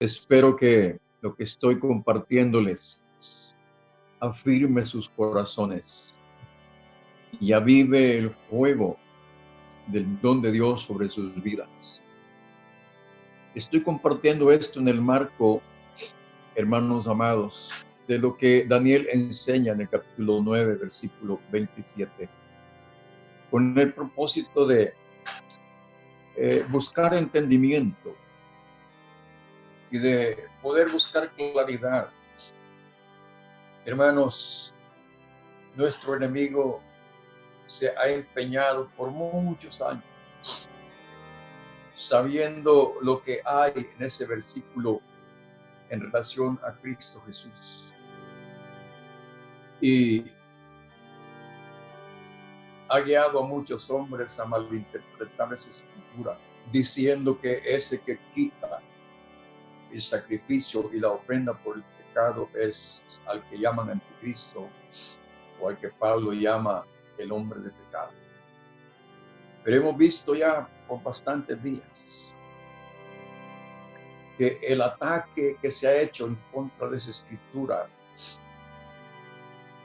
Espero que lo que estoy compartiéndoles afirme sus corazones y avive el fuego del don de Dios sobre sus vidas. Estoy compartiendo esto en el marco, hermanos amados, de lo que Daniel enseña en el capítulo 9, versículo 27, con el propósito de buscar entendimiento y de poder buscar claridad. Hermanos, nuestro enemigo se ha empeñado por muchos años, sabiendo lo que hay en ese versículo en relación a Cristo Jesús. Y ha guiado a muchos hombres a malinterpretar esa escritura, diciendo que ese que quita el sacrificio y la ofrenda por el pecado es al que llaman anticristo, o al que Pablo llama el hombre de pecado. Pero hemos visto ya por bastantes días que el ataque que se ha hecho en contra de esa escritura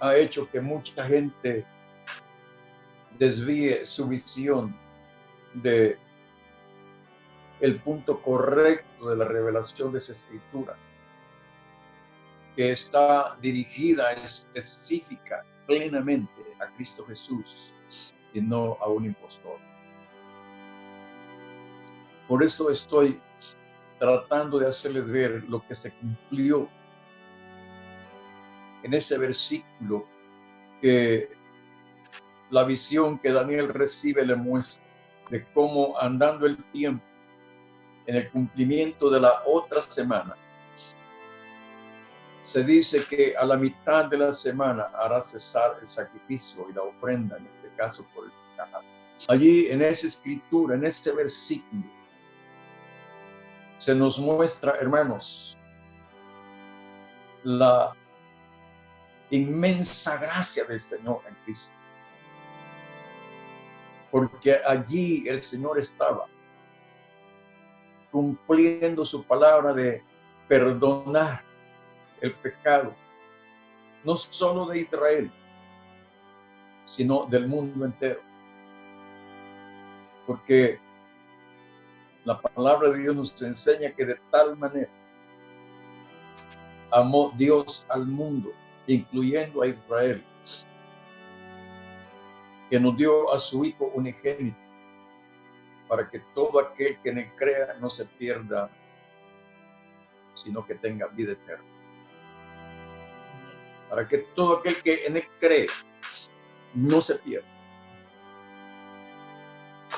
ha hecho que mucha gente desvíe su visión de el punto correcto de la revelación de esa escritura, que está dirigida específica, plenamente a Cristo Jesús y no a un impostor. Por eso estoy tratando de hacerles ver lo que se cumplió en ese versículo, que la visión que Daniel recibe le muestra de cómo, andando el tiempo, en el cumplimiento de la otra semana, se dice que a la mitad de la semana hará cesar el sacrificio y la ofrenda, en este caso por el pecado. Allí en esa escritura, en ese versículo, se nos muestra, hermanos, la inmensa gracia del Señor en Cristo. Porque allí el Señor estaba cumpliendo su palabra de perdonar el pecado, no solo de Israel, sino del mundo entero. Porque la palabra de Dios nos enseña que de tal manera amó Dios al mundo, incluyendo a Israel, que nos dio a su Hijo unigénito, para que todo aquel que en él crea no se pierda, sino que tenga vida eterna. Para que todo aquel que en él cree no se pierda,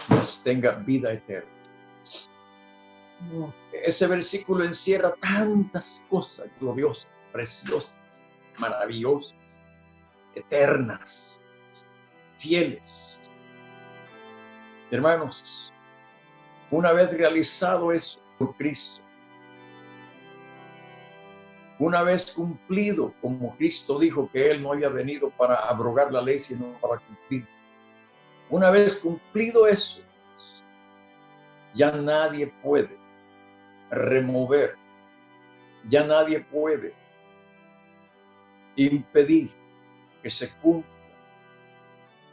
pues tenga vida eterna. Ese versículo encierra tantas cosas gloriosas, preciosas, maravillosas, eternas, fieles. Hermanos, una vez realizado eso por Cristo, una vez cumplido, como Cristo dijo que Él no había venido para abrogar la ley, sino para cumplir. Una vez cumplido eso, ya nadie puede remover, ya nadie puede impedir que se cumpla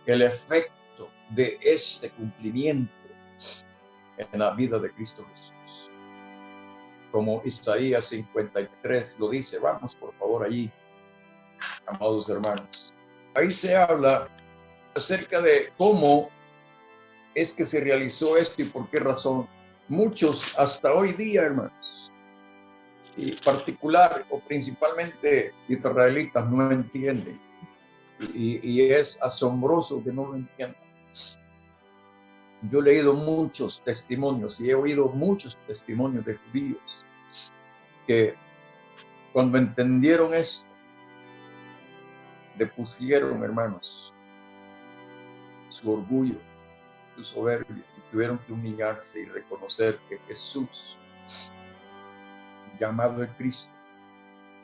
el efecto de ese cumplimiento en la vida de Cristo Jesús. Como Isaías 53 lo dice. Vamos por favor allí, amados hermanos. Ahí se habla acerca de cómo es que se realizó esto y por qué razón. Muchos hasta hoy día, hermanos, y particular o principalmente israelitas, no entienden. Y es asombroso que no lo entiendan. Yo he leído muchos testimonios y he oído muchos testimonios de judíos que cuando entendieron esto, depusieron, hermanos, su orgullo, su soberbia, y tuvieron que humillarse y reconocer que Jesús, llamado el Cristo,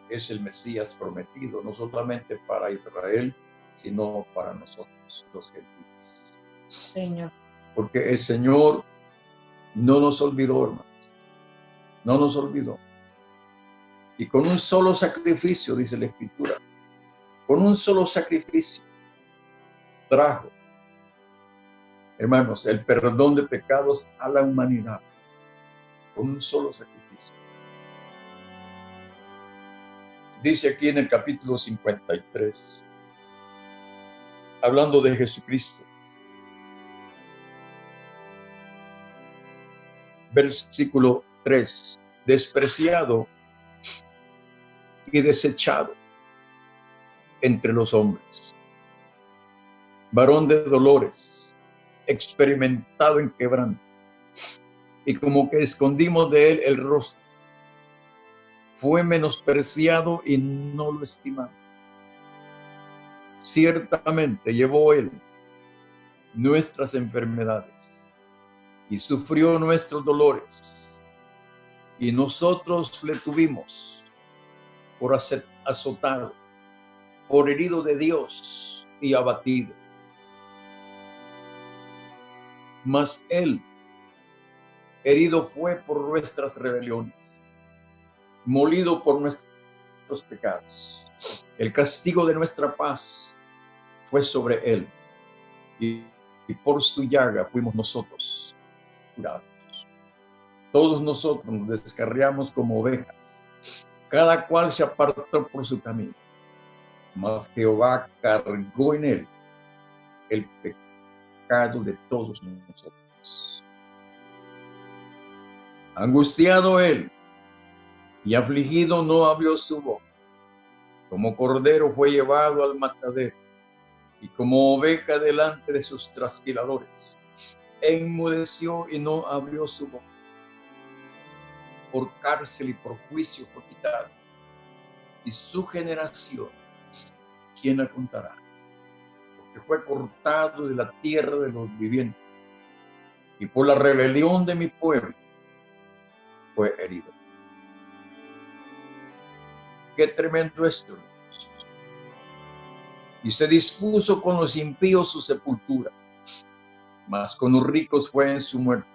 es el Mesías prometido, no solamente para Israel, sino para nosotros, los gentiles. Señor. Porque el Señor no nos olvidó, hermanos, no nos olvidó. Y con un solo sacrificio, dice la Escritura, con un solo sacrificio trajo, hermanos, el perdón de pecados a la humanidad. Con un solo sacrificio. Dice aquí en el capítulo 53, hablando de Jesucristo, versículo 3, despreciado y desechado entre los hombres, varón de dolores, experimentado en quebranto, y como que escondimos de él el rostro. Fue menospreciado y no lo estimamos. Ciertamente llevó él nuestras enfermedades y sufrió nuestros dolores, y nosotros le tuvimos por azotado, por herido de Dios y abatido. Mas él herido fue por nuestras rebeliones, molido por nuestros pecados. El castigo de nuestra paz fue sobre él, y por su llaga fuimos nosotros curados. Todos nosotros nos descarriamos como ovejas, cada cual se apartó por su camino, mas Jehová cargó en él el pecado de todos nosotros. Angustiado él y afligido no abrió su boca. Como cordero fue llevado al matadero, y como oveja delante de sus trasquiladores, enmudeció y no abrió su boca. Por cárcel y por juicio fue quitado, y su generación, ¿quién la contará? Porque fue cortado de la tierra de los vivientes, y por la rebelión de mi pueblo fue herido. Qué tremendo esto. Y se dispuso con los impíos su sepultura, mas con los ricos fue en su muerte.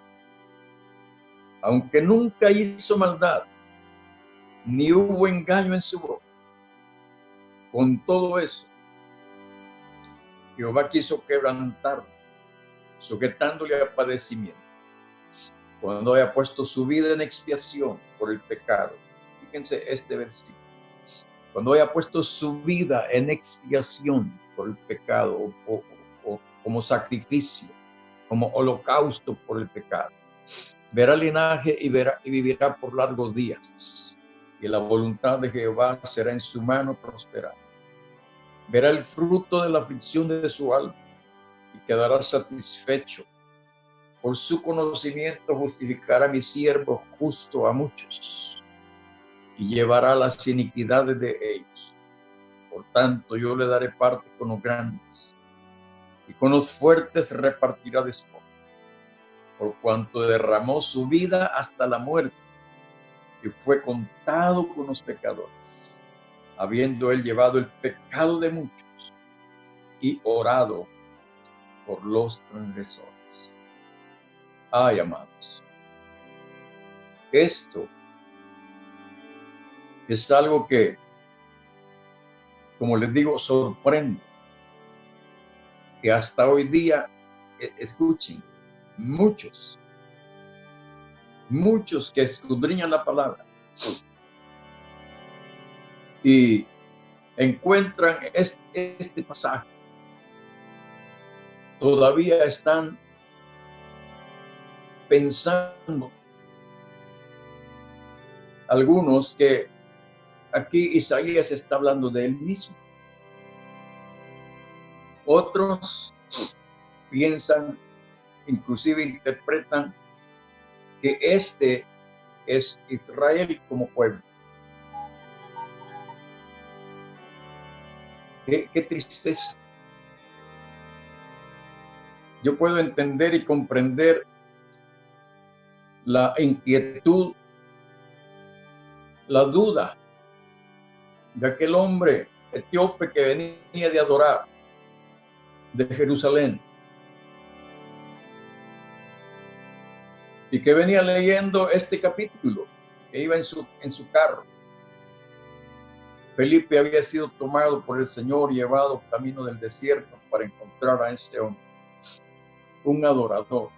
Aunque nunca hizo maldad, ni hubo engaño en su boca. Con todo eso, Jehová quiso quebrantarlo, sujetándole a padecimiento, cuando haya puesto su vida en expiación por el pecado. Fíjense este versículo. Cuando haya puesto su vida en expiación por el pecado, o como sacrificio, como holocausto por el pecado, verá linaje y vivirá por largos días, y la voluntad de Jehová será en su mano prosperada. Verá el fruto de la aflicción de su alma y quedará satisfecho. Por su conocimiento justificará mi siervo justo a muchos, y llevará las iniquidades de ellos. Por tanto, yo le daré parte con los grandes, y con los fuertes repartirá despojo, por cuanto derramó su vida hasta la muerte, y fue contado con los pecadores, habiendo él llevado el pecado de muchos y orado por los transgresores. Ay, amados, esto es algo que, como les digo, sorprende, que hasta hoy día, escuchen, muchos que escudriñan la palabra y encuentran este pasaje, todavía están pensando algunos que aquí Isaías está hablando de él mismo. Otros piensan, inclusive interpretan, que este es Israel como pueblo. Qué tristeza. Yo puedo entender y comprender la inquietud, la duda de aquel hombre etíope que venía de adorar de Jerusalén y que venía leyendo este capítulo, que iba en su carro, Felipe había sido tomado por el Señor, llevado camino del desierto para encontrar a ese hombre, un adorador,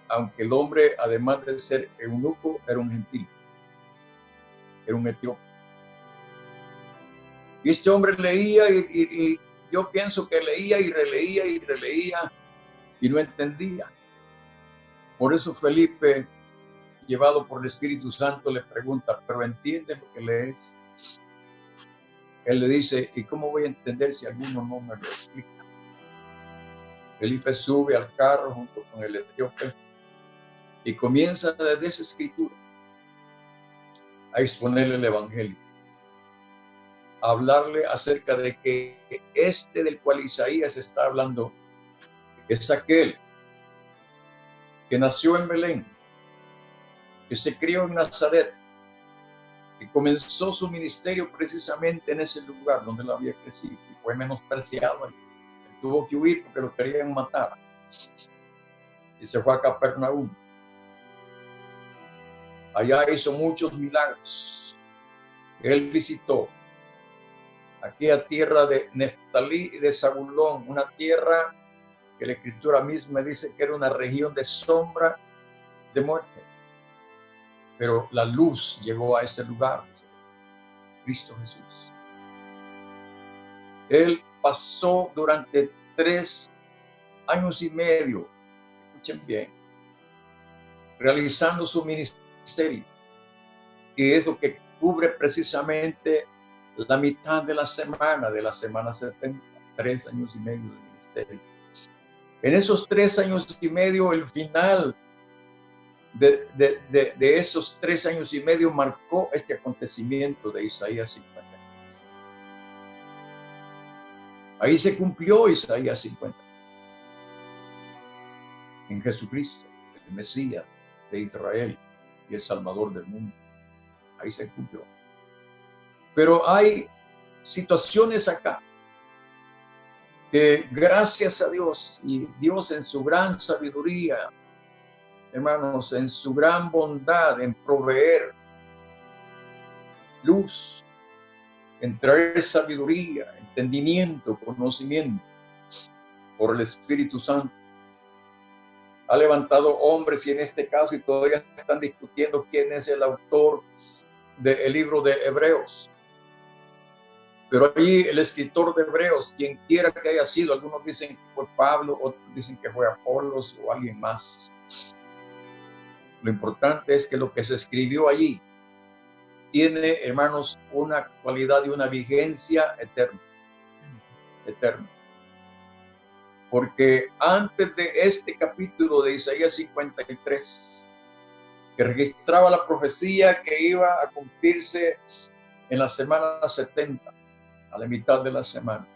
aunque el hombre, además de ser eunuco, era un gentil, era un etíope. Y este hombre leía y yo pienso que leía y releía y no entendía. Por eso Felipe, llevado por el Espíritu Santo, le pregunta, ¿pero entiendes lo que lees? Él le dice, ¿y cómo voy a entender si alguno no me lo explica? Felipe sube al carro junto con el etíope y comienza desde esa escritura a exponerle el Evangelio, a hablarle acerca de que este del cual Isaías está hablando es aquel que nació en Belén, que se crió en Nazaret, que comenzó su ministerio precisamente en ese lugar donde él había crecido y fue menospreciado. Él tuvo que huir porque lo querían matar y se fue a Capernaum. Allá hizo muchos milagros. Él visitó aquella tierra de Neftalí y de Zabulón, una tierra que la Escritura misma dice que era una región de sombra de muerte. Pero la luz llegó a ese lugar, Cristo Jesús. Él pasó durante 3 años y medio, escuchen bien, realizando su ministerio, que es lo que cubre precisamente la mitad de la semana 70, 3 años y medio de ministerio. En esos 3 años y medio, el final de esos 3 años y medio marcó este acontecimiento de Isaías 53. Ahí se cumplió Isaías 50. En Jesucristo, el Mesías de Israel y el Salvador del mundo. Ahí se cumplió. Pero hay situaciones acá que gracias a Dios y Dios en su gran sabiduría, hermanos, en su gran bondad en proveer luz, en traer sabiduría, entendimiento, conocimiento por el Espíritu Santo, ha levantado hombres y en este caso y todavía están discutiendo quién es el autor del libro de Hebreos. Pero allí el escritor de Hebreos, quien quiera que haya sido, algunos dicen que fue Pablo, otros dicen que fue Apolos o alguien más. Lo importante es que lo que se escribió allí tiene, hermanos, una actualidad y una vigencia eterna. Eterna. Porque antes de este capítulo de Isaías 53, que registraba la profecía que iba a cumplirse en la semana 70, a la mitad de la semana.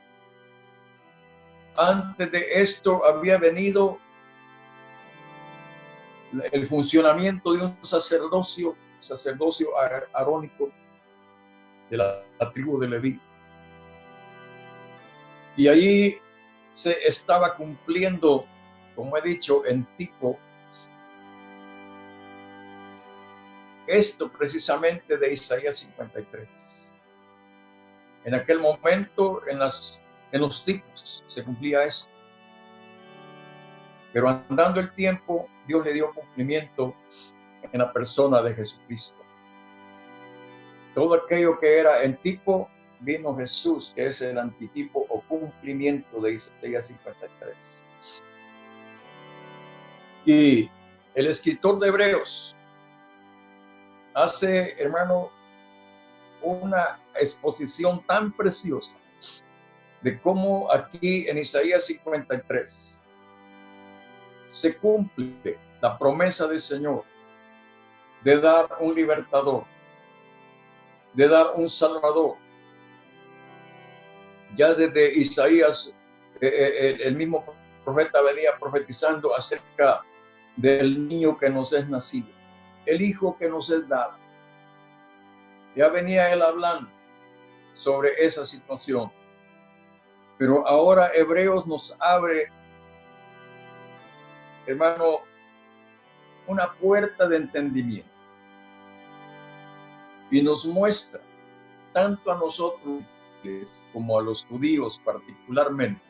Antes de esto había venido el funcionamiento de un sacerdocio arónico de la tribu de Leví. Y allí se estaba cumpliendo, como he dicho, en tipo, esto precisamente de Isaías 53. En aquel momento, en los tipos, se cumplía esto. Pero andando el tiempo, Dios le dio cumplimiento en la persona de Jesucristo. Todo aquello que era en tipo, vino Jesús, que es el antitipo o cumplimiento de Isaías 53. Y el escritor de Hebreos hace, hermano, una exposición tan preciosa de cómo aquí en Isaías 53 se cumple la promesa del Señor de dar un libertador, de dar un salvador. Ya desde Isaías, el mismo profeta venía profetizando acerca del niño que nos es nacido, el hijo que nos es dado. Ya venía él hablando sobre esa situación. Pero ahora Hebreos nos abre, hermano, una puerta de entendimiento y nos muestra tanto a nosotros como a los judíos particularmente,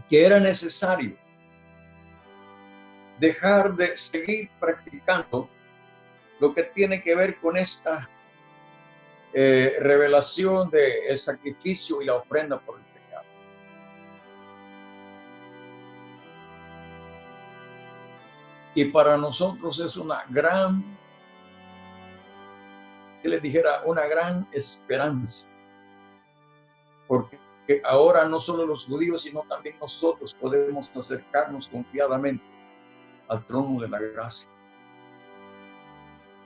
que era necesario dejar de seguir practicando lo que tiene que ver con esta revelación del sacrificio y la ofrenda por el pecado. Y para nosotros es una gran, que les dijera, una gran esperanza, porque ahora no solo los judíos, sino también nosotros podemos acercarnos confiadamente al trono de la gracia.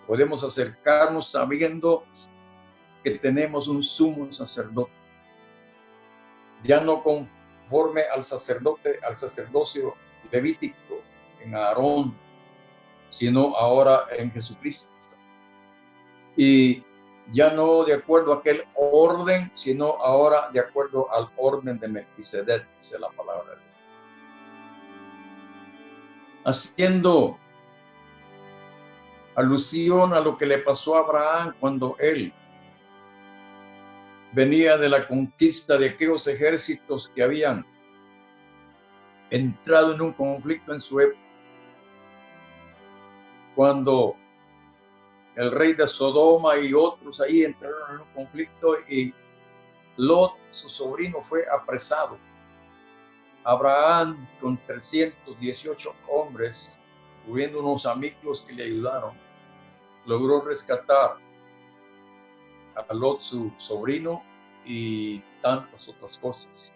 Podemos acercarnos sabiendo que tenemos un sumo sacerdote, ya no conforme al sacerdocio levítico en Aarón, sino ahora en Jesucristo. Y ya no de acuerdo a aquel orden, sino ahora de acuerdo al orden de Melquisedec, dice la palabra de Dios. Haciendo alusión a lo que le pasó a Abraham cuando él venía de la conquista de aquellos ejércitos que habían entrado en un conflicto en su época, cuando el rey de Sodoma y otros ahí entraron en un conflicto y Lot, su sobrino, fue apresado. Abraham, con 318 hombres, incluyendo unos amigos que le ayudaron, logró rescatar a Lot, su sobrino, y tantas otras cosas.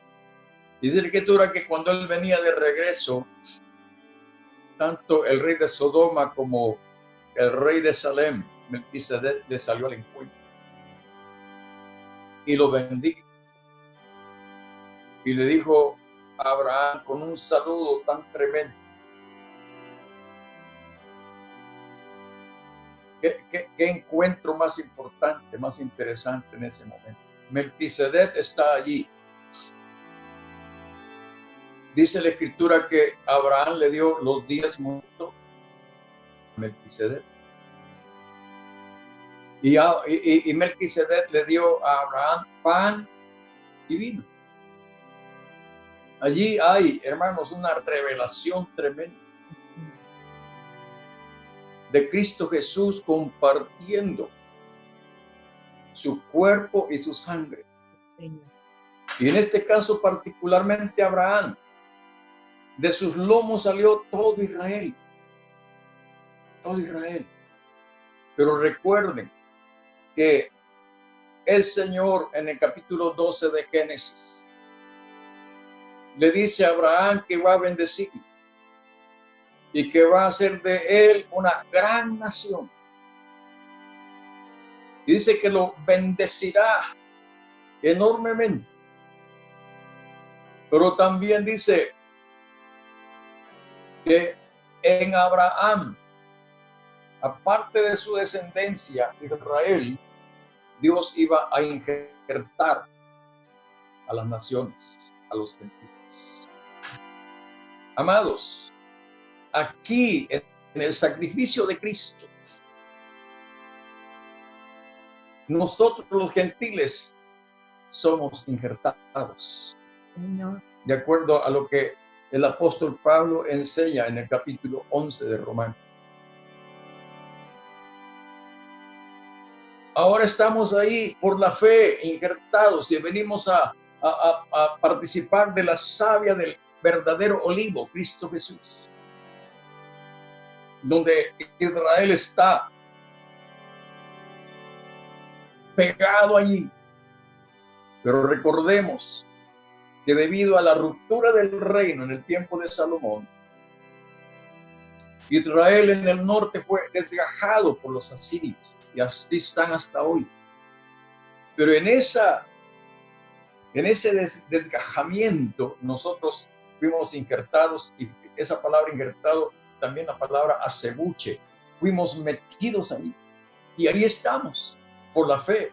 Dice la escritura que cuando él venía de regreso, tanto el rey de Sodoma como el rey de Salem, Melquisedec, le salió al encuentro y lo bendijo. Y le dijo a Abraham con un saludo tan tremendo. ¿Qué encuentro más importante, más interesante en ese momento? Melquisedec está allí. Dice la escritura que Abraham le dio los 10 muertos a Melquisedec. Y Melquisedec le dio a Abraham pan y vino. Allí hay, hermanos, una revelación tremenda de Cristo Jesús compartiendo su cuerpo y su sangre. Y en este caso particularmente Abraham, de sus lomos salió todo Israel. Todo Israel. Pero recuerden que el Señor en el capítulo 12 de Génesis le dice a Abraham que va a bendecir y que va a hacer de él una gran nación. Y dice que lo bendecirá enormemente. Pero también dice que en Abraham, aparte de su descendencia, Israel, Dios iba a injertar a las naciones, a los gentiles. Amados, aquí en el sacrificio de Cristo, nosotros los gentiles somos injertados. Señor. De acuerdo a lo que el apóstol Pablo enseña en el capítulo 11 de Romanos. Ahora estamos ahí por la fe, injertados, y venimos a participar de la savia del verdadero olivo, Cristo Jesús, donde Israel está pegado allí. Pero recordemos que debido a la ruptura del reino en el tiempo de Salomón, Israel en el norte fue desgajado por los asirios y así están hasta hoy. Pero en ese desgajamiento nosotros fuimos injertados, y esa palabra injertado, también la palabra acebuche, fuimos metidos ahí y ahí estamos por la fe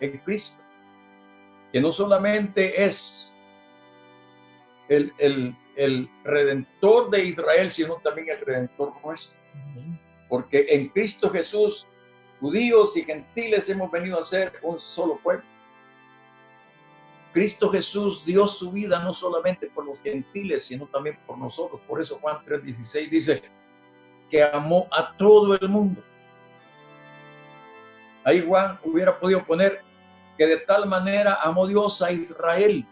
en Cristo, que no solamente es el Redentor de Israel, sino también el Redentor nuestro. Porque en Cristo Jesús Judíos y gentiles hemos venido a ser un solo pueblo. Cristo Jesús dio su vida no solamente por los gentiles, sino también por nosotros. Por eso Juan 3:16 dice que amó a todo el mundo. Ahí Juan hubiera podido poner que de tal manera amó Dios a Israel.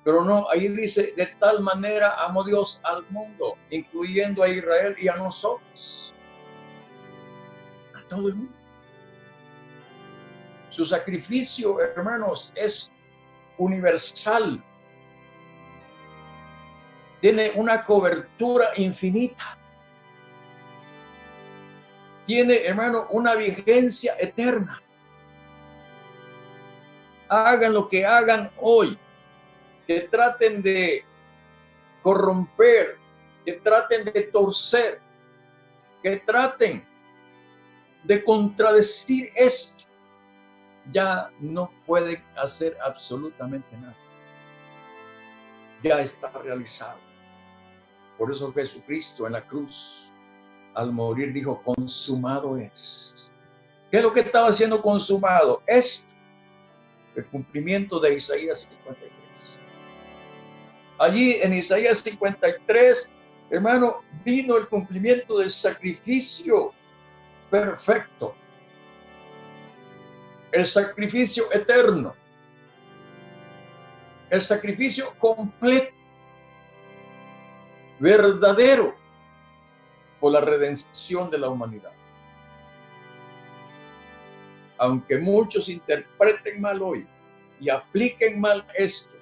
Pero no, ahí dice de tal manera amó Dios al mundo, incluyendo a Israel y a nosotros. A todo el mundo. Su sacrificio, hermanos, es universal. Tiene una cobertura infinita. Tiene, hermano, una vigencia eterna. Hagan lo que hagan hoy, que traten de corromper, que traten de torcer, que traten de contradecir esto, ya no pueden hacer absolutamente nada. Ya está realizado. Por eso Jesucristo en la cruz, al morir, dijo, consumado es. ¿Qué es lo que estaba siendo consumado? Esto, el cumplimiento de Isaías 53. Allí en Isaías 53, hermano, vino el cumplimiento del sacrificio perfecto, el sacrificio eterno, el sacrificio completo, verdadero, por la redención de la humanidad. Aunque muchos interpreten mal hoy y apliquen mal esto,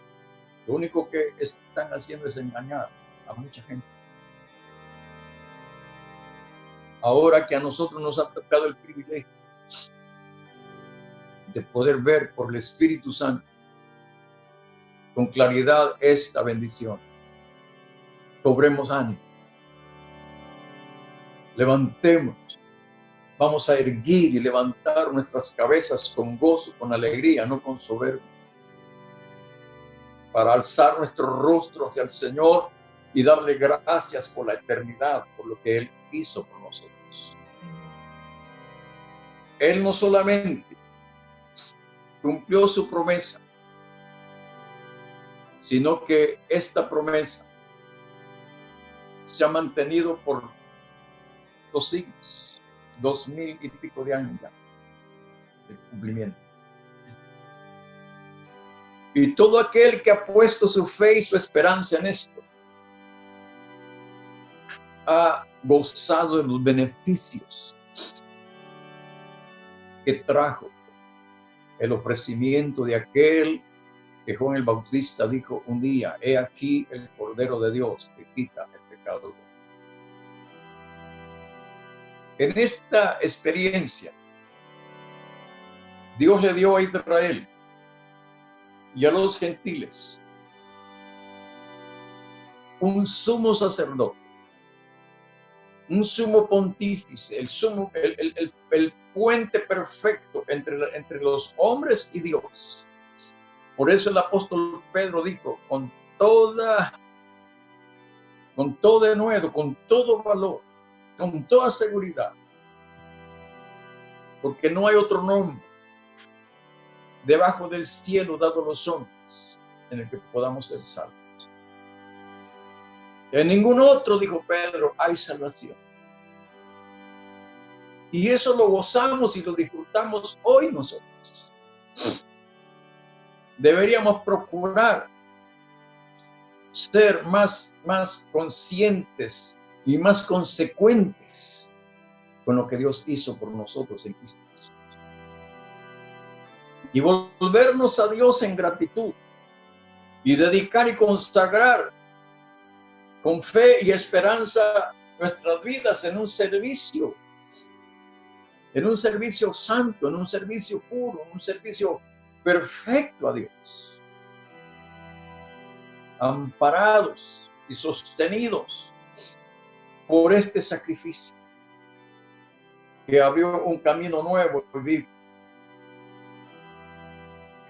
lo único que están haciendo es engañar a mucha gente. Ahora que a nosotros nos ha tocado el privilegio de poder ver por el Espíritu Santo con claridad esta bendición, cobremos ánimo, levantémonos, vamos a erguir y levantar nuestras cabezas con gozo, con alegría, no con soberbia, para alzar nuestro rostro hacia el Señor y darle gracias por la eternidad, por lo que Él hizo por nosotros. Él no solamente cumplió su promesa, sino que esta promesa se ha mantenido por los siglos, 2000 y pico de años ya, de cumplimiento. Y todo aquel que ha puesto su fe y su esperanza en esto, ha gozado de los beneficios que trajo el ofrecimiento de aquel que Juan el Bautista dijo un día, he aquí el Cordero de Dios que quita el pecado del mundo. En esta experiencia, Dios le dio a Israel y a los gentiles un sumo sacerdote, un sumo pontífice, el puente perfecto entre los hombres y Dios. Por eso el apóstol Pedro dijo, con todo denuedo, con todo valor, con toda seguridad, porque no hay otro nombre debajo del cielo dado a los hombres en el que podamos ser salvos. En ningún otro, dijo Pedro, hay salvación. Y eso lo gozamos y lo disfrutamos hoy nosotros. Deberíamos procurar ser más conscientes y más consecuentes con lo que Dios hizo por nosotros en Cristo Jesús. Y volvernos a Dios en gratitud y dedicar y consagrar con fe y esperanza nuestras vidas en un servicio santo, en un servicio puro, en un servicio perfecto a Dios, amparados y sostenidos por este sacrificio que abrió un camino nuevo y vivo,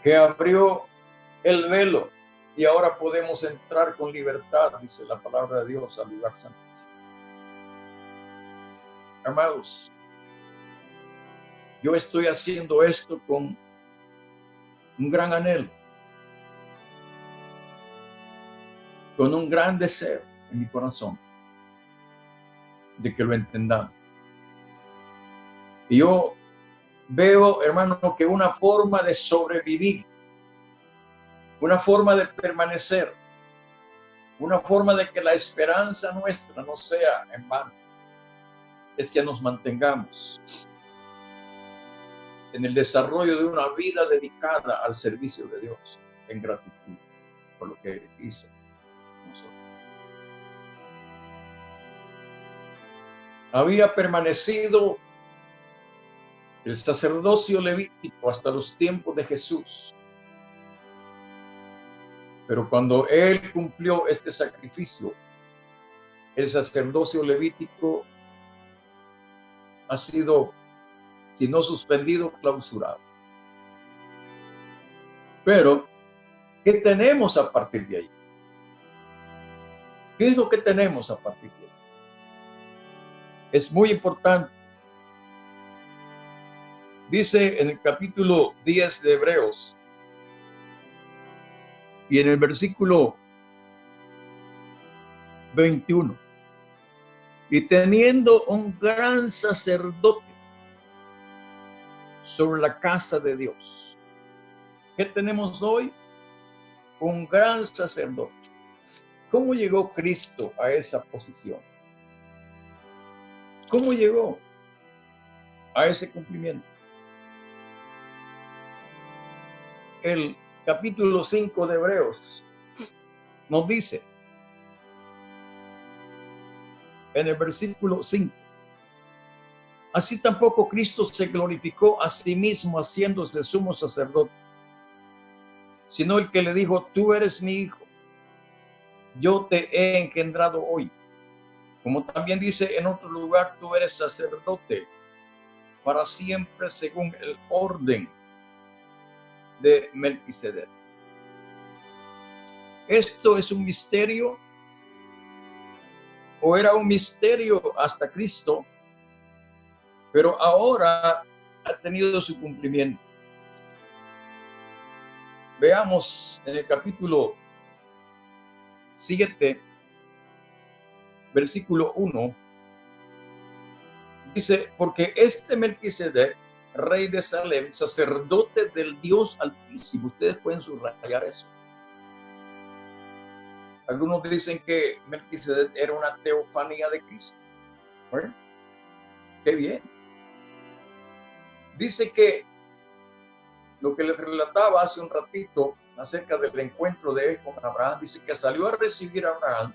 que abrió el velo y ahora podemos entrar con libertad, dice la palabra de Dios, al lugar santísimo. Amados, yo estoy haciendo esto con un gran anhelo, con un gran deseo en mi corazón de que lo entendamos. Y yo veo, hermano, que una forma de sobrevivir, una forma de permanecer, una forma de que la esperanza nuestra no sea en vano, es que nos mantengamos en el desarrollo de una vida dedicada al servicio de Dios, en gratitud por lo que hizo nosotros. Había permanecido el sacerdocio levítico hasta los tiempos de Jesús. Pero cuando Él cumplió este sacrificio, el sacerdocio levítico ha sido, si no suspendido, clausurado. Pero, ¿qué tenemos a partir de ahí? ¿Qué es lo que tenemos a partir de ahí? Es muy importante. Dice en el capítulo 10 de Hebreos y en el versículo 21, y teniendo un gran sacerdote sobre la casa de Dios. ¿Qué tenemos hoy? Un gran sacerdote. ¿Cómo llegó Cristo a esa posición? ¿Cómo llegó a ese cumplimiento? El capítulo 5 de Hebreos nos dice en el versículo 5: así tampoco Cristo se glorificó a sí mismo haciéndose sumo sacerdote, sino el que le dijo: tú eres mi hijo, yo te he engendrado hoy. Como también dice en otro lugar: tú eres sacerdote para siempre según el orden de Melquisedec. Esto es un misterio, o era un misterio hasta Cristo, pero ahora ha tenido su cumplimiento. Veamos en el capítulo 7, versículo 1, dice: porque este Melquisedec, rey de Salem, sacerdote del Dios Altísimo. Ustedes pueden subrayar eso. Algunos dicen que Melquisedec era una teofanía de Cristo. ¿Eh? Qué bien. Dice que lo que les relataba hace un ratito acerca del encuentro de él con Abraham, dice que salió a recibir a Abraham,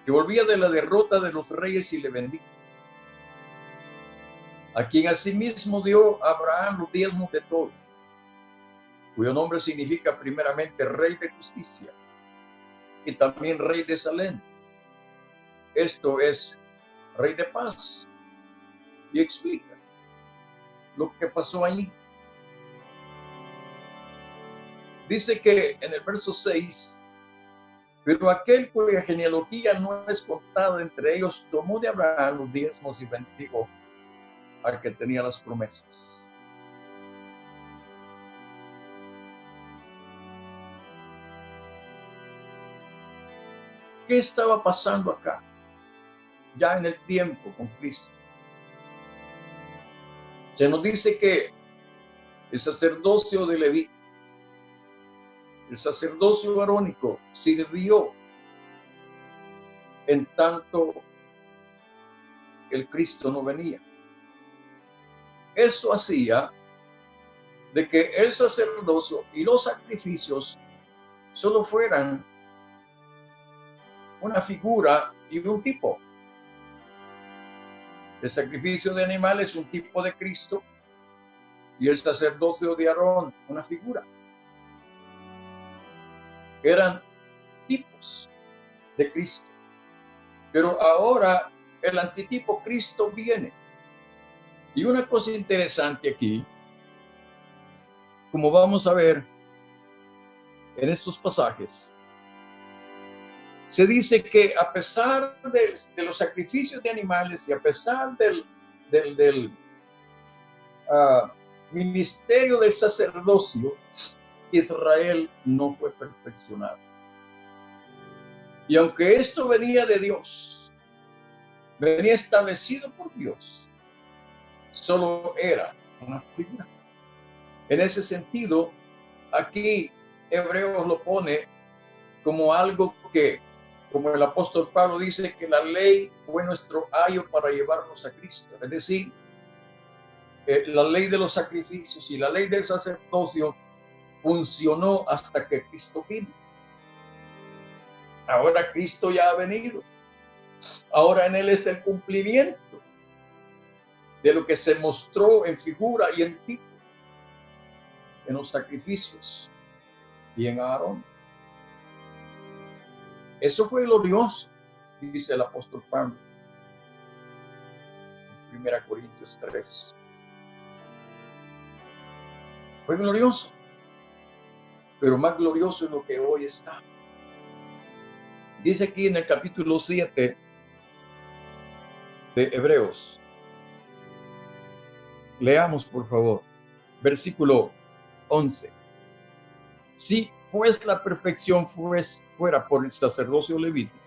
que volvía de la derrota de los reyes, y le bendijo, a quien asimismo dio a Abraham los diezmos de todo, cuyo nombre significa primeramente Rey de Justicia y también Rey de Salem. Esto es Rey de Paz. Y explica lo que pasó allí. Dice que en el verso 6: pero aquel cuya genealogía no es contada entre ellos tomó de Abraham los diezmos y bendijo al que tenía las promesas. ¿Qué estaba pasando acá? Ya en el tiempo con Cristo. Se nos dice que el sacerdocio de Leví, el sacerdocio arónico, sirvió en tanto el Cristo no venía. Eso hacía de que el sacerdocio y los sacrificios solo fueran una figura y un tipo. El sacrificio de animales es un tipo de Cristo y el sacerdocio de Aarón una figura. Eran tipos de Cristo. Pero ahora el antitipo Cristo viene. Y una cosa interesante aquí, como vamos a ver en estos pasajes, se dice que a pesar de los sacrificios de animales y a pesar ministerio del sacerdocio, Israel no fue perfeccionado. Y aunque esto venía de Dios, venía establecido por Dios, solo era una figura. En ese sentido, aquí Hebreos lo pone como algo que, como el apóstol Pablo dice, que la ley fue nuestro ayo para llevarnos a Cristo. Es decir, la ley de los sacrificios y la ley del sacerdocio funcionó hasta que Cristo vino. Ahora Cristo ya ha venido. Ahora en Él es el cumplimiento de lo que se mostró en figura y en tipo, en los sacrificios y en Aarón. Eso fue glorioso, dice el apóstol Pablo en 1 Corintios 3. Fue glorioso, pero más glorioso es lo que hoy está. Dice aquí en el capítulo 7 de Hebreos. Leamos, por favor, versículo 11. Si pues la perfección fuera por el sacerdocio levítico,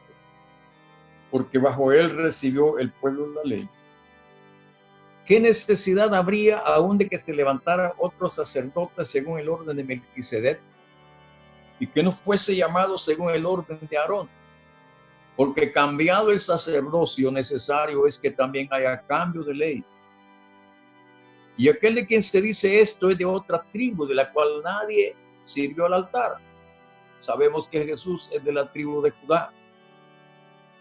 porque bajo él recibió el pueblo la ley, ¿qué necesidad habría aún de que se levantara otro sacerdote según el orden de Melquisedec y que no fuese llamado según el orden de Aarón? Porque cambiado el sacerdocio, necesario es que también haya cambio de ley. Y aquel de quien se dice esto es de otra tribu, de la cual nadie sirvió al altar. Sabemos que Jesús es de la tribu de Judá,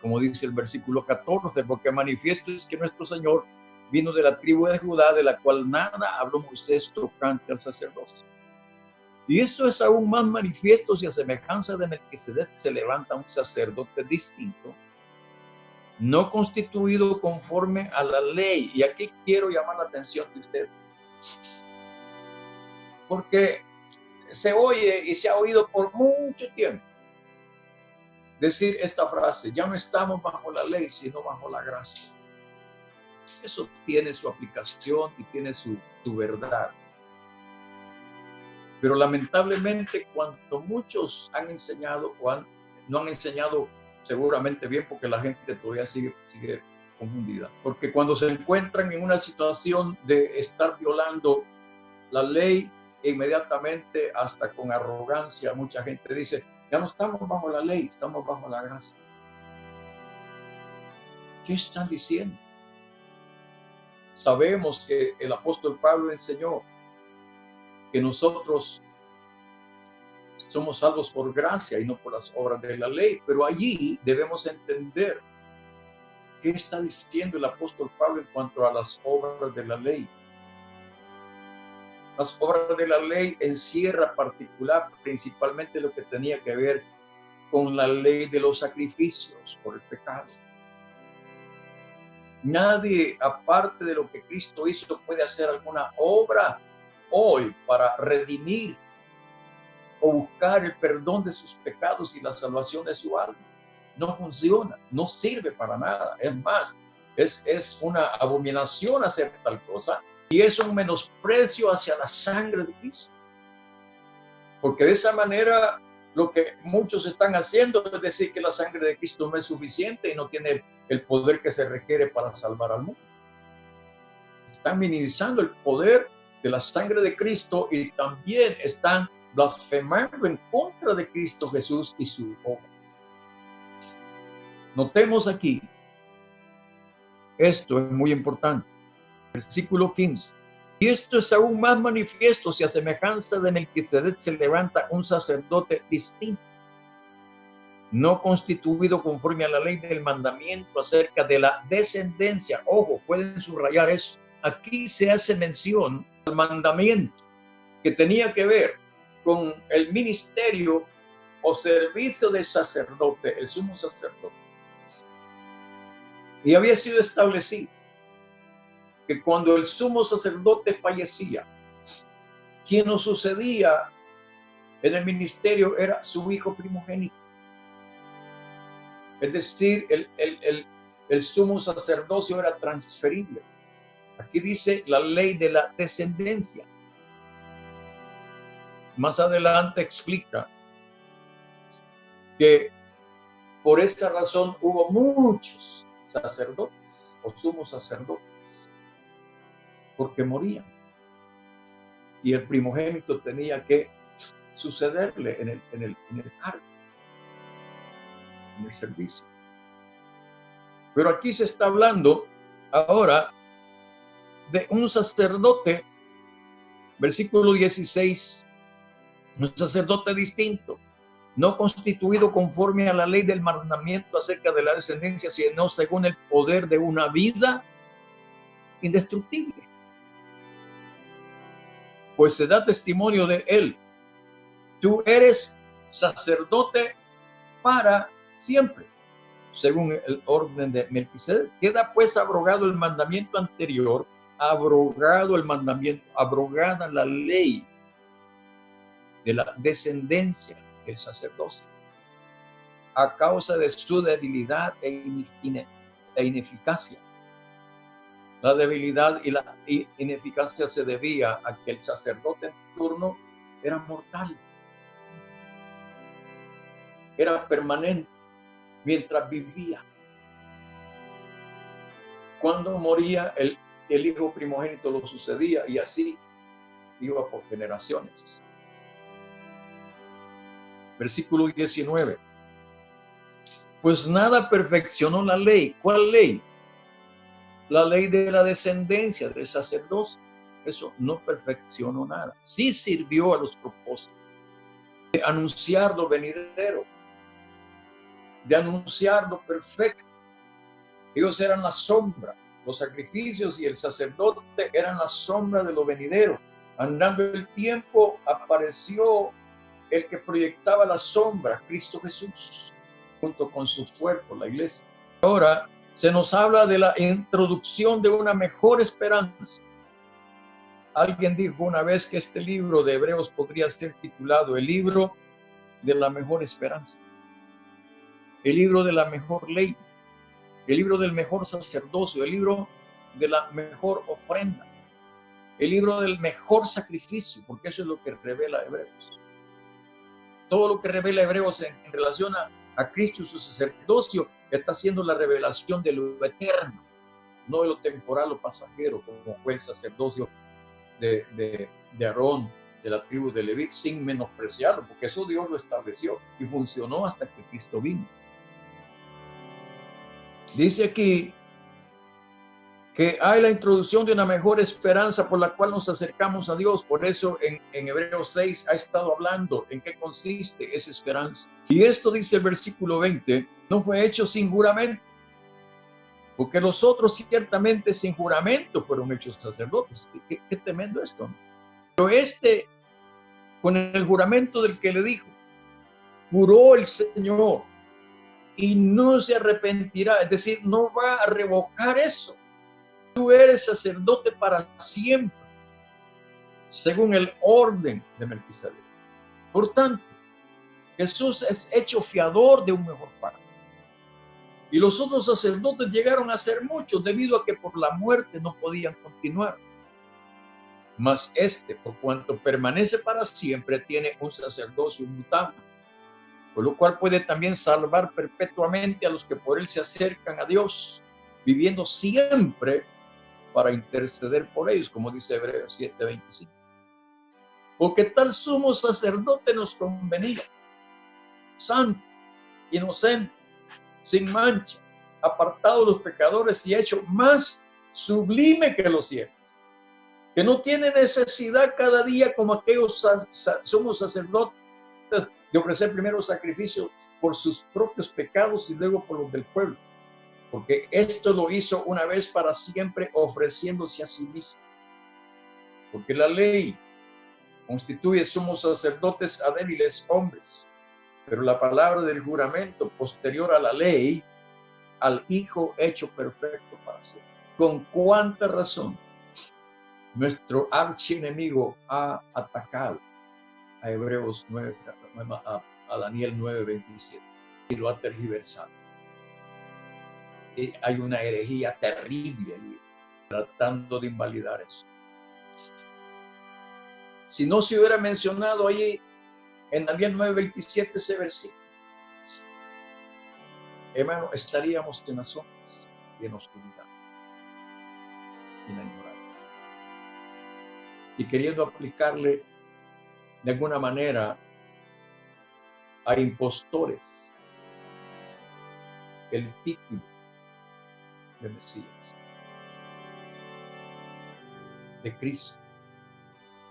como dice el versículo 14, porque manifiesto es que nuestro Señor vino de la tribu de Judá, de la cual nada habló Moisés tocante al sacerdocio. Y esto es aún más manifiesto si a semejanza de Melquisedec se levanta un sacerdote distinto, no constituido conforme a la ley. Y aquí quiero llamar la atención de ustedes, porque se oye y se ha oído por mucho tiempo decir esta frase: ya no estamos bajo la ley, sino bajo la gracia. Eso tiene su aplicación y tiene su verdad. Pero lamentablemente, cuando muchos han enseñado o no han enseñado seguramente bien, porque la gente todavía sigue confundida. Porque cuando se encuentran en una situación de estar violando la ley, inmediatamente, hasta con arrogancia, mucha gente dice: ya no estamos bajo la ley, estamos bajo la gracia. ¿Qué están diciendo? Sabemos que el apóstol Pablo enseñó que nosotros somos salvos por gracia y no por las obras de la ley, pero allí debemos entender qué está diciendo el apóstol Pablo en cuanto a las obras de la ley. Las obras de la ley encierra principalmente lo que tenía que ver con la ley de los sacrificios por el pecado. Nadie, aparte de lo que Cristo hizo, puede hacer alguna obra hoy para redimir o buscar el perdón de sus pecados y la salvación de su alma. No funciona, no sirve para nada. Es más, es una abominación hacer tal cosa, y es un menosprecio hacia la sangre de Cristo. Porque de esa manera lo que muchos están haciendo es decir que la sangre de Cristo no es suficiente y no tiene el poder que se requiere para salvar al mundo. Están minimizando el poder de la sangre de Cristo y también están blasfemando en contra de Cristo Jesús y su obra. Notemos aquí, esto es muy importante. Versículo 15. Y esto es aún más manifiesto si a semejanza de Melquisedec se levanta un sacerdote distinto, no constituido conforme a la ley del mandamiento acerca de la descendencia. Ojo, pueden subrayar eso. Aquí se hace mención al mandamiento que tenía que ver con el ministerio o servicio del sacerdote, el sumo sacerdote. Y había sido establecido que cuando el sumo sacerdote fallecía, quien lo sucedía en el ministerio era su hijo primogénito. Es decir, el sumo sacerdocio era transferible. Aquí dice la ley de la descendencia. Más adelante explica que por esa razón hubo muchos sacerdotes o sumos sacerdotes, porque morían. Y el primogénito tenía que sucederle en el cargo, en el servicio. Pero aquí se está hablando ahora de un sacerdote, versículo 16, un sacerdote distinto, no constituido conforme a la ley del mandamiento acerca de la descendencia, sino según el poder de una vida indestructible. Pues se da testimonio de él. Tú eres sacerdote para siempre, según el orden de Melquisedec. Queda pues abrogado el mandamiento anterior, abrogado el mandamiento, abrogada la ley de la descendencia del sacerdocio, a causa de su debilidad e ineficacia. La debilidad y la ineficacia se debía a que el sacerdote en turno era mortal, era permanente mientras vivía. Cuando moría, el hijo primogénito lo sucedía y así iba por generaciones. Versículo 19. Pues nada perfeccionó la ley. ¿Cuál ley? La ley de la descendencia del sacerdocio. Eso no perfeccionó nada. Sí sirvió a los propósitos de anunciar lo venidero, de anunciar lo perfecto. Ellos eran la sombra. Los sacrificios y el sacerdote eran la sombra de lo venidero. Andando el tiempo, apareció el que proyectaba la sombra, Cristo Jesús, junto con su cuerpo, la iglesia. Ahora se nos habla de la introducción de una mejor esperanza. Alguien dijo una vez que este libro de Hebreos podría ser titulado el libro de la mejor esperanza, el libro de la mejor ley, el libro del mejor sacerdocio, el libro de la mejor ofrenda, el libro del mejor sacrificio, porque eso es lo que revela Hebreos. Todo lo que revela Hebreos en relación a Cristo y su sacerdocio está siendo la revelación de lo eterno, no de lo temporal o pasajero, como fue el sacerdocio de Aarón, de la tribu de Leví, sin menospreciarlo, porque eso Dios lo estableció y funcionó hasta que Cristo vino. Dice aquí que hay la introducción de una mejor esperanza por la cual nos acercamos a Dios. Por eso en Hebreos 6 ha estado hablando en qué consiste esa esperanza. Y esto dice el versículo 20, no fue hecho sin juramento, porque los otros ciertamente sin juramento fueron hechos sacerdotes. Qué tremendo esto, ¿no? Pero este, con el juramento del que le dijo, juró el Señor y no se arrepentirá, es decir, no va a revocar eso. Tú eres sacerdote para siempre, según el orden de Melquisedec. Por tanto, Jesús es hecho fiador de un mejor pacto. Y los otros sacerdotes llegaron a ser muchos debido a que por la muerte no podían continuar. Mas este, por cuanto permanece para siempre, tiene un sacerdocio inmutable, por lo cual puede también salvar perpetuamente a los que por él se acercan a Dios, viviendo siempre para interceder por ellos, como dice Hebreos 7:25. Porque tal sumo sacerdote nos convenía, santo, inocente, sin mancha, apartado de los pecadores y hecho más sublime que los cielos, que no tiene necesidad cada día como aquellos sumos sacerdotes de ofrecer primero sacrificios por sus propios pecados y luego por los del pueblo, porque esto lo hizo una vez para siempre, ofreciéndose a sí mismo. Porque la ley constituye sumos sacerdotes a débiles hombres, pero la palabra del juramento posterior a la ley, al Hijo hecho perfecto para siempre. ¿Con cuánta razón nuestro archienemigo ha atacado a Hebreos 9, a Daniel 9:27 y lo ha tergiversado? Hay una herejía terrible ahí. tratando de invalidar eso. Si no se hubiera mencionado ahí en Daniel 9:27 ese versículo, hermano, estaríamos en las sombras y en la oscuridad y en la ignorancia. Y queriendo aplicarle de alguna manera a impostores el título de Mesías, de Cristo.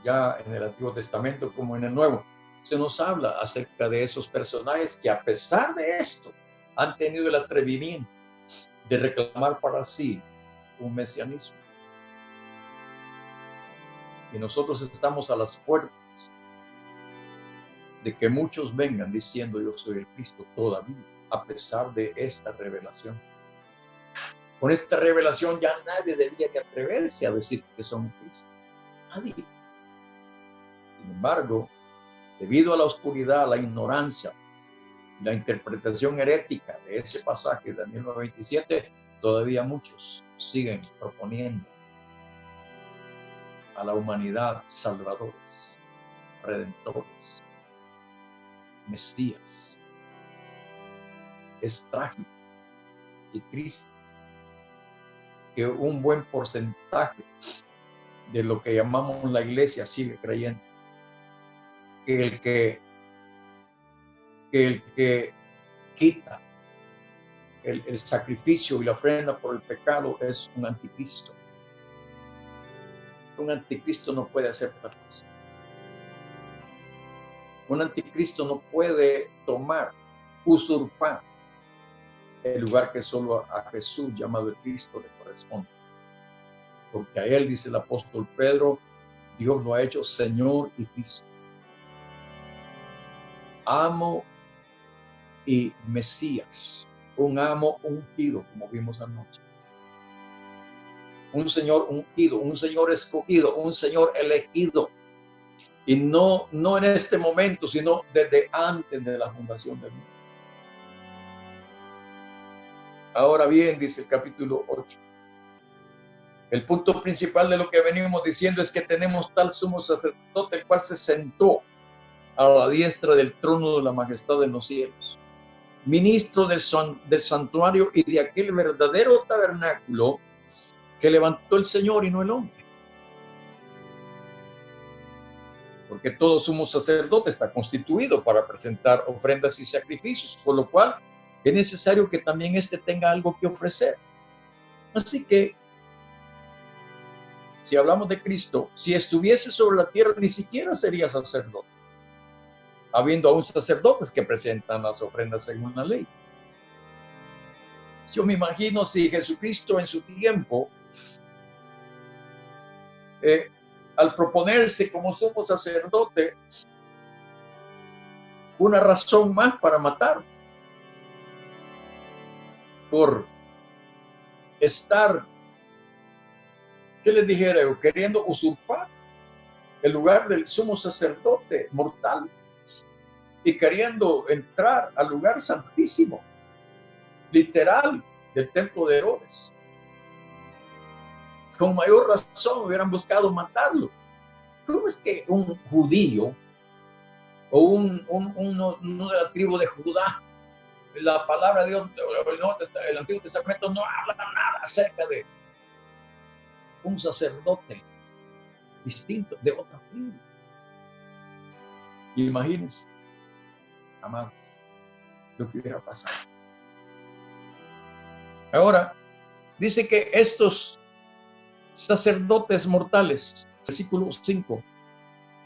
Ya en el Antiguo Testamento como en el Nuevo, se nos habla acerca de esos personajes que a pesar de esto han tenido el atrevimiento de reclamar para sí un mesianismo. Y nosotros estamos a las puertas de que muchos vengan diciendo yo soy el Cristo todavía, a pesar de esta revelación. Con esta revelación ya nadie debería que atreverse a decir que son Cristo. Nadie. Sin embargo, debido a la oscuridad, a la ignorancia y la interpretación herética de ese pasaje de Daniel 9:27, todavía muchos siguen proponiendo a la humanidad salvadores, redentores, mesías. Es trágico y triste que un buen porcentaje de lo que llamamos la iglesia sigue creyendo que el que quita el sacrificio y la ofrenda por el pecado es un anticristo. Un anticristo no puede hacer tal cosa. Un anticristo no puede tomar, usurpar el lugar que solo a Jesús, llamado el Cristo, le corresponde. Porque a él, dice el apóstol Pedro, Dios lo ha hecho Señor y Cristo, amo y Mesías, un amo ungido, como vimos anoche. Un Señor ungido, un Señor escogido, un Señor elegido. Y no en este momento, sino desde antes de la fundación del mundo. Ahora bien, dice el capítulo 8. El punto principal de lo que venimos diciendo es que tenemos tal sumo sacerdote, el cual se sentó a la diestra del trono de la majestad en los cielos, ministro del santuario y de aquel verdadero tabernáculo que levantó el Señor y no el hombre. Porque todo sumo sacerdote está constituido para presentar ofrendas y sacrificios, por lo cual es necesario que también éste tenga algo que ofrecer. Así que, si hablamos de Cristo, si estuviese sobre la tierra, ni siquiera sería sacerdote, habiendo aún sacerdotes que presentan las ofrendas según la ley. Yo me imagino si Jesucristo en su tiempo, al proponerse como sumo sacerdote, una razón más para matar, por estar, ¿qué les dijera yo? Queriendo usurpar el lugar del sumo sacerdote mortal y queriendo entrar al lugar santísimo, literal, del templo de Herodes. Con mayor razón hubieran buscado matarlo. ¿Cómo es que un judío o uno de la tribu de Judá, la palabra de Dios, el Antiguo Testamento no habla nada acerca de un sacerdote distinto de otra tribu? Imagínense, amados, lo que hubiera pasado. Ahora, dice que estos sacerdotes mortales, versículo 5,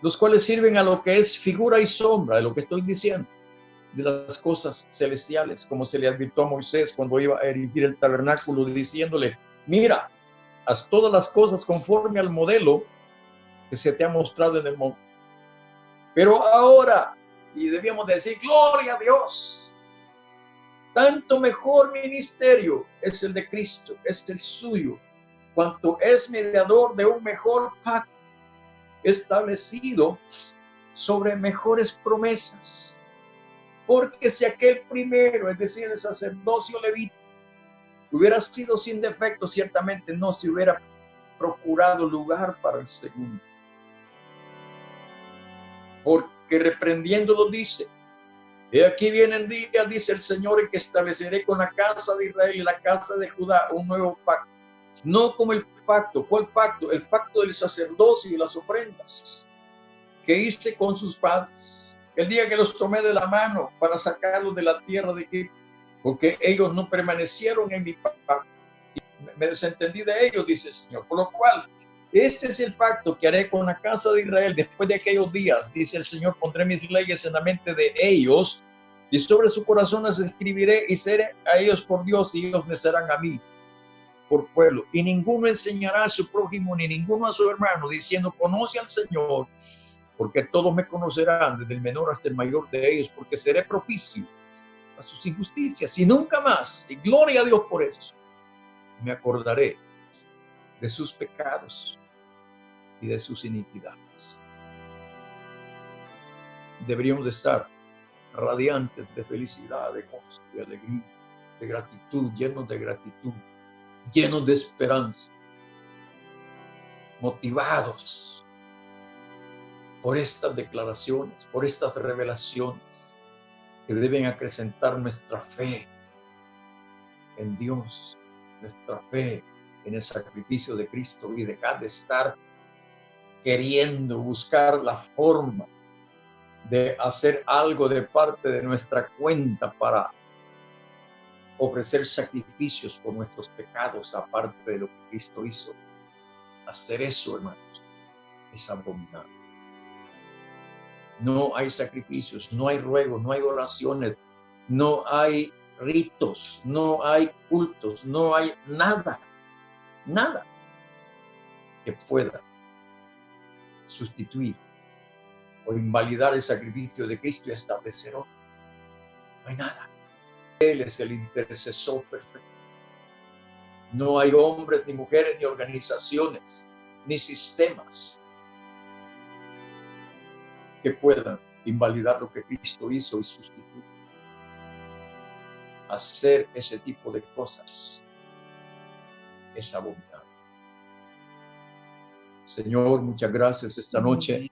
los cuales sirven a lo que es figura y sombra de lo que estoy diciendo, de las cosas celestiales, como se le advirtió a Moisés cuando iba a erigir el tabernáculo, diciéndole, mira, haz todas las cosas conforme al modelo que se te ha mostrado en el monte. Pero ahora, y debíamos decir, gloria a Dios, tanto mejor ministerio es el de Cristo, es el suyo, cuanto es mediador de un mejor pacto, establecido sobre mejores promesas. Porque si aquel primero, es decir, el sacerdocio levita, hubiera sido sin defecto, ciertamente no se hubiera procurado lugar para el segundo. Porque reprendiéndolo dice: he aquí vienen días, dice el Señor, en que estableceré con la casa de Israel y la casa de Judá un nuevo pacto. No como el pacto. ¿Cuál pacto? El pacto del sacerdocio y las ofrendas que hice con sus padres el día que los tomé de la mano para sacarlos de la tierra de Egipto, porque ellos no permanecieron en mi pacto. Me desentendí de ellos, dice el Señor. Por lo cual, este es el pacto que haré con la casa de Israel después de aquellos días, dice el Señor. Pondré mis leyes en la mente de ellos y sobre su corazón las escribiré, y seré a ellos por Dios y ellos me serán a mí por pueblo. Y ninguno enseñará a su prójimo ni ninguno a su hermano diciendo: conoce al Señor, porque todos me conocerán, desde el menor hasta el mayor de ellos, porque seré propicio a sus injusticias y nunca más, y gloria a Dios por eso, me acordaré de sus pecados y de sus iniquidades. Deberíamos de estar radiantes de felicidad, de gozo, de alegría, de gratitud, llenos de gratitud, llenos de esperanza, motivados por estas declaraciones, por estas revelaciones que deben acrecentar nuestra fe en Dios, nuestra fe en el sacrificio de Cristo, y dejar de estar queriendo buscar la forma de hacer algo de parte de nuestra cuenta para ofrecer sacrificios por nuestros pecados, aparte de lo que Cristo hizo. Hacer eso, hermanos, es abominable. No hay sacrificios, no hay ruegos, no hay oraciones, no hay ritos, no hay cultos, no hay nada que pueda sustituir o invalidar el sacrificio de Cristo y establecer otro. No hay nada. Él es el intercesor perfecto. No hay hombres, ni mujeres, ni organizaciones, ni sistemas que puedan invalidar lo que Cristo hizo y sustituir. Hacer ese tipo de cosas es abominable. Señor, muchas gracias esta noche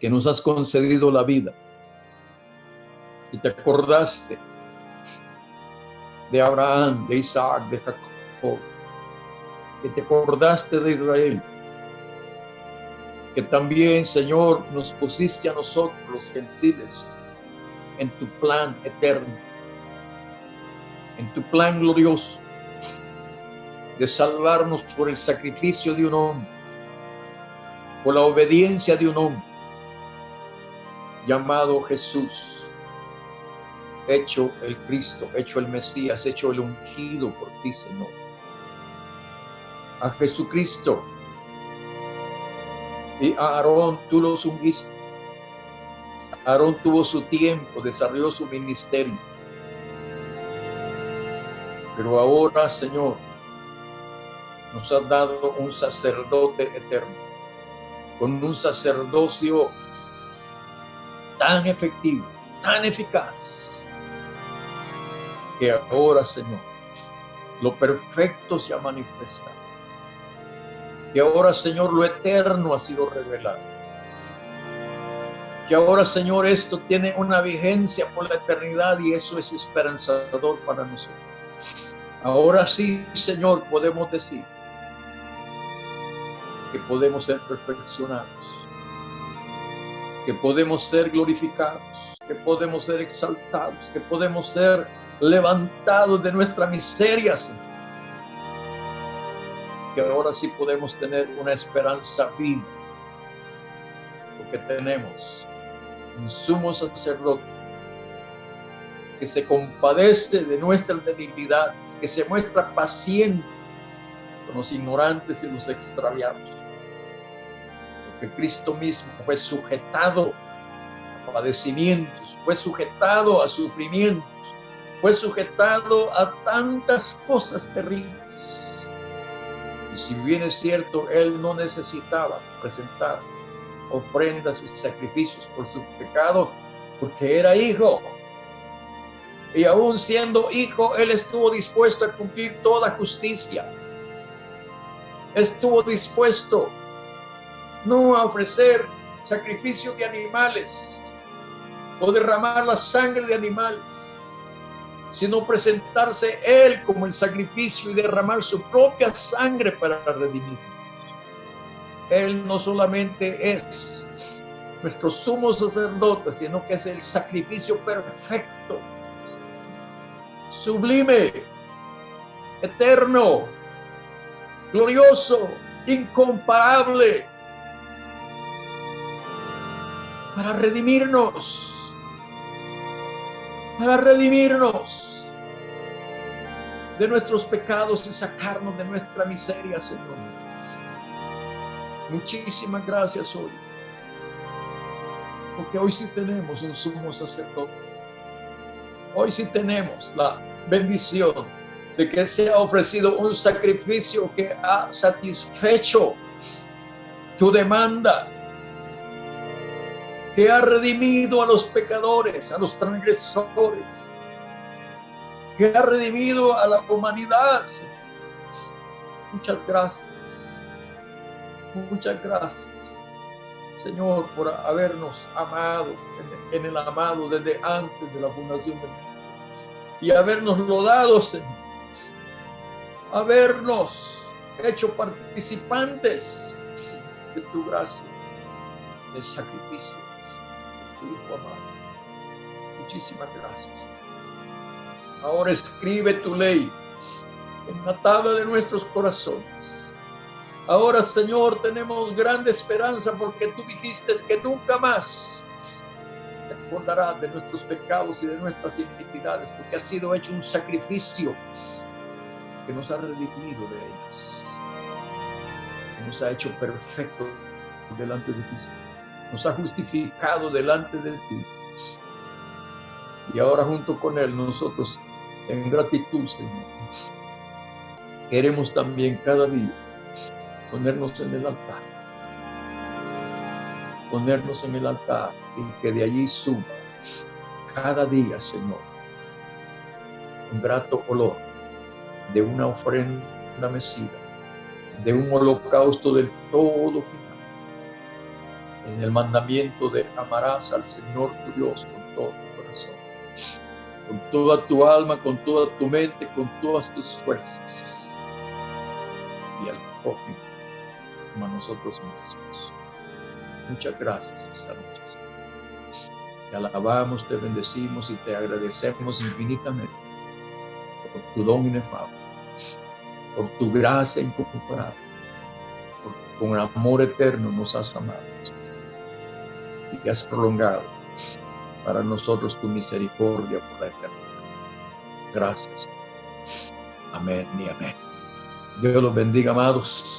que nos has concedido la vida y te acordaste de Abraham, de Isaac, de Jacob, que te acordaste de Israel, que también, Señor, nos pusiste a nosotros los gentiles en tu plan eterno, en tu plan glorioso de salvarnos por el sacrificio de un hombre, por la obediencia de un hombre llamado Jesús, hecho el Cristo, hecho el Mesías, hecho el ungido por ti, Señor. A Jesucristo y a Aarón tú los ungiste. Aarón tuvo su tiempo, desarrolló su ministerio. Pero ahora, Señor, nos has dado un sacerdote eterno, con un sacerdocio tan efectivo, tan eficaz, que ahora, Señor, lo perfecto se ha manifestado. Que ahora, Señor, lo eterno ha sido revelado. Que ahora, Señor, esto tiene una vigencia por la eternidad y eso es esperanzador para nosotros. Ahora sí, Señor, podemos decir que podemos ser perfeccionados, que podemos ser glorificados, que podemos ser exaltados, que podemos ser levantados de nuestra miseria, Señor. Que ahora sí podemos tener una esperanza viva, porque tenemos un sumo sacerdote que se compadece de nuestras debilidades, que se muestra paciente con los ignorantes y los extraviados. Porque Cristo mismo fue sujetado a padecimientos, fue sujetado a sufrimientos, fue sujetado a tantas cosas terribles. Y si bien es cierto, Él no necesitaba presentar ofrendas y sacrificios por su pecado, porque era hijo. Y aún siendo hijo, Él estuvo dispuesto a cumplir toda justicia. estuvo dispuesto no a ofrecer sacrificio de animales o derramar la sangre de animales, sino presentarse Él como el sacrificio y derramar su propia sangre para redimirnos. Él no solamente es nuestro sumo sacerdote, sino que es el sacrificio perfecto, sublime, eterno, glorioso, incomparable, para redimirnos de nuestros pecados y sacarnos de nuestra miseria, Señor. Muchísimas gracias hoy, porque hoy sí tenemos un sumo sacerdote. Hoy sí tenemos la bendición de que se ha ofrecido un sacrificio que ha satisfecho tu demanda, que ha redimido a los pecadores, a los transgresores, que ha redimido a la humanidad. Muchas gracias. Muchas gracias, Señor, por habernos amado en el amado desde antes de la fundación del mundo y habernos dado, Señor, habernos hecho participantes de tu gracia, del sacrificio de tu Hijo amado. Muchísimas gracias. Ahora escribe tu ley en la tabla de nuestros corazones. Ahora, Señor, tenemos grande esperanza porque tú dijiste que nunca más te acordarás de nuestros pecados y de nuestras iniquidades, porque ha sido hecho un sacrificio que nos ha redimido de ellas, que nos ha hecho perfecto delante de ti, nos ha justificado delante de ti. Y ahora junto con Él nosotros, en gratitud, Señor, queremos también cada día ponernos en el altar y que de allí suba cada día, Señor, un grato olor de una ofrenda mecida, de un holocausto del todo final, en el mandamiento de amarás al Señor tu Dios con todo tu corazón, con toda tu alma, con toda tu mente, con todas tus fuerzas, y al prójimo como a nosotros mismos. Muchas gracias esta noche, Señor. Te alabamos, te bendecimos y te agradecemos infinitamente por tu don inefable, por tu gracia incomparable, porque con amor eterno nos has amado y has prolongado para nosotros tu misericordia por la eternidad. Gracias. Amén y amén. Dios los bendiga, amados.